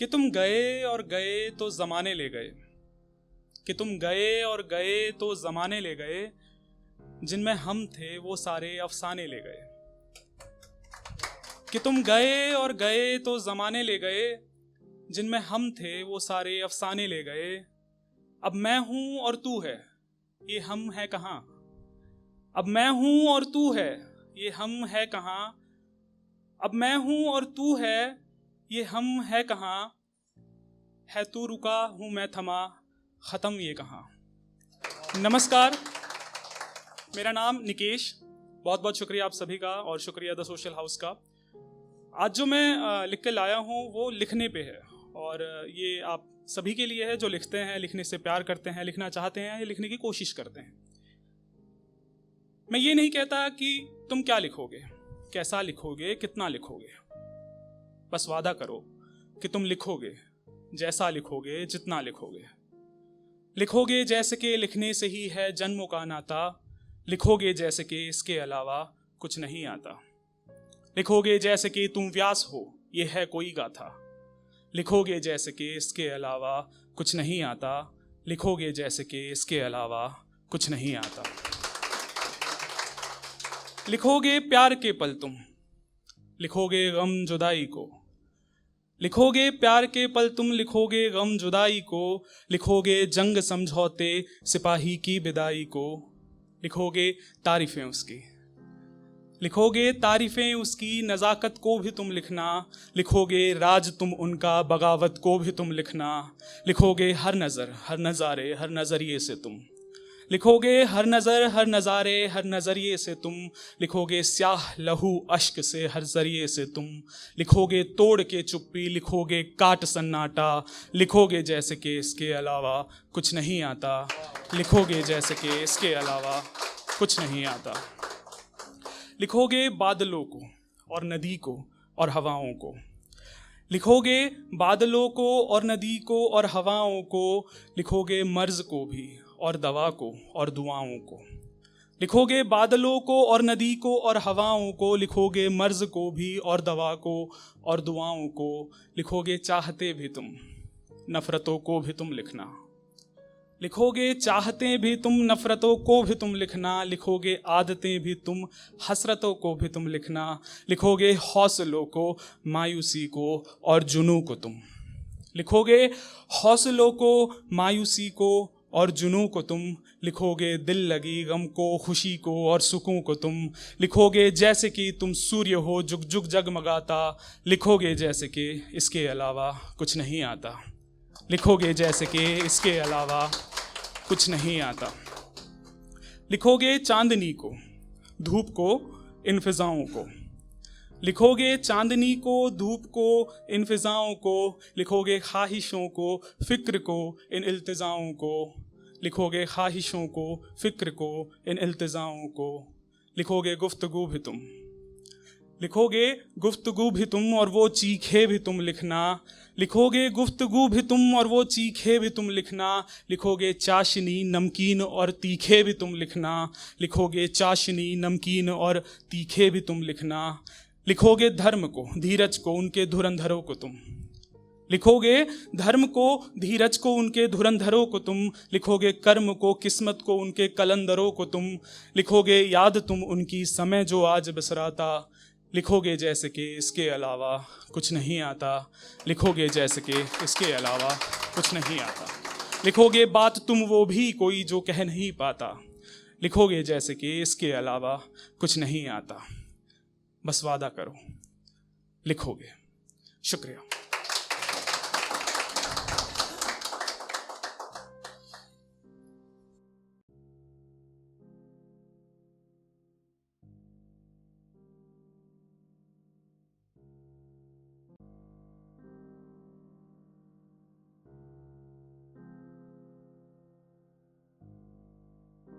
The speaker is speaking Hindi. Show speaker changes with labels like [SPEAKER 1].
[SPEAKER 1] कि तुम गए और गए तो ज़माने ले गए, कि तुम गए और गए तो ज़माने ले गए, जिनमें हम थे वो सारे अफसाने ले गए। कि तुम गए और गए तो ज़माने ले गए, जिनमें हम थे वो सारे अफसाने ले गए। अब मैं हूँ और तू है, ये हम है कहाँ। अब मैं हूँ और तू है, ये हम है कहाँ। अब मैं हूँ और तू है, ये हम है कहाँ। है तू रुका हूँ मैं थमा, ख़त्म ये कहाँ। नमस्कार, मेरा नाम निकेश। बहुत बहुत शुक्रिया आप सभी का और शुक्रिया द सोशल हाउस का। आज जो मैं लिख के लाया हूँ वो लिखने पे है, और ये आप सभी के लिए है जो लिखते हैं, लिखने से प्यार करते हैं, लिखना चाहते हैं या लिखने की कोशिश करते हैं। मैं ये नहीं कहता कि तुम क्या लिखोगे, कैसा लिखोगे, कितना लिखोगे। बस वादा करो कि तुम लिखोगे, जैसा लिखोगे, जितना लिखोगे। लिखोगे जैसे कि लिखने से ही है जन्मों का नाता, लिखोगे जैसे कि इसके अलावा कुछ नहीं आता। लिखोगे जैसे कि तुम व्यास हो, ये है कोई गाथा। लिखोगे जैसे कि इसके अलावा कुछ नहीं आता। लिखोगे जैसे कि इसके अलावा कुछ नहीं आता। लिखोगे प्यार के पल तुम, लिखोगे गम जुदाई को। लिखोगे प्यार के पल तुम, लिखोगे गम जुदाई को। लिखोगे जंग समझौते सिपाही की विदाई को। लिखोगे तारीफें उसकी, लिखोगे तारीफें उसकी, नज़ाकत को भी तुम लिखना। लिखोगे राज तुम उनका, बगावत को भी तुम लिखना। लिखोगे हर नज़र, हर नज़ारे, हर नज़रिए से तुम। लिखोगे हर नज़र, हर नज़ारे, हर नज़रिए से तुम। लिखोगे स्याह लहू अश्क से हर ज़रिए से तुम। लिखोगे तोड़ के चुप्पी, लिखोगे काट सन्नाटा। लिखोगे जैसे कि इसके अलावा कुछ नहीं आता। लिखोगे जैसे कि इसके अलावा कुछ नहीं आता। लिखोगे बादलों को और नदी को और हवाओं को। लिखोगे बादलों को और नदी को और हवाओं को। लिखोगे मर्ज को भी और दवा को और दुआओं को। लिखोगे बादलों को और नदी को और हवाओं को। लिखोगे मर्ज को भी और दवा को और दुआओं को। लिखोगे चाहते भी तुम, नफ़रतों को भी तुम लिखना। लिखोगे चाहते भी तुम, नफ़रतों को भी तुम लिखना। लिखोगे आदतें भी तुम, हसरतों को भी तुम लिखना। लिखोगे हौसलों को, मायूसी को और जुनू को तुम। लिखोगे हौसलों को, मायूसी को और जुनू को तुम। लिखोगे दिल लगी गम को, खुशी को और सुकून को तुम। लिखोगे जैसे कि तुम सूर्य हो जुग जुग जगमगाता। लिखोगे जैसे कि इसके अलावा कुछ नहीं आता। लिखोगे जैसे कि इसके अलावा कुछ नहीं आता। लिखोगे चांदनी को, धूप को, इन फिजाओं को। लिखोगे चांदनी को, धूप को, इन फिजाओं को। लिखोगे ख्वाहिशों को, फिक्र को, इन इल्तिजाओं को। लिखोगे ख्वाहिशों को, फिक्र को, इन इल्तिजाओं को। लिखोगे गुफ्तगू भी तुम, लिखोगे गुफ्तगू भी तुम और वो चीखे भी तुम लिखना। लिखोगे गुफ्तगू भी तुम और वो चीखे भी तुम लिखना। लिखोगे चाशनी, नमकीन और तीखे भी तुम लिखना। लिखोगे चाशनी, नमकीन और तीखे भी तुम लिखना। लिखोगे धर्म को, धीरज को, उनके धुरंधरों को तुम। लिखोगे धर्म को, धीरज को, उनके धुरंधरों को तुम। लिखोगे कर्म को, किस्मत को, उनके कलंदरों को तुम। लिखोगे याद तुम उनकी, समय जो आज बिसराता। लिखोगे जैसे कि इसके अलावा कुछ नहीं आता। लिखोगे जैसे कि इसके अलावा कुछ नहीं आता। लिखोगे बात तुम वो भी कोई जो कह नहीं पाता। लिखोगे जैसे कि इसके अलावा कुछ नहीं आता। बस वादा करो, लिखोगे। शुक्रिया।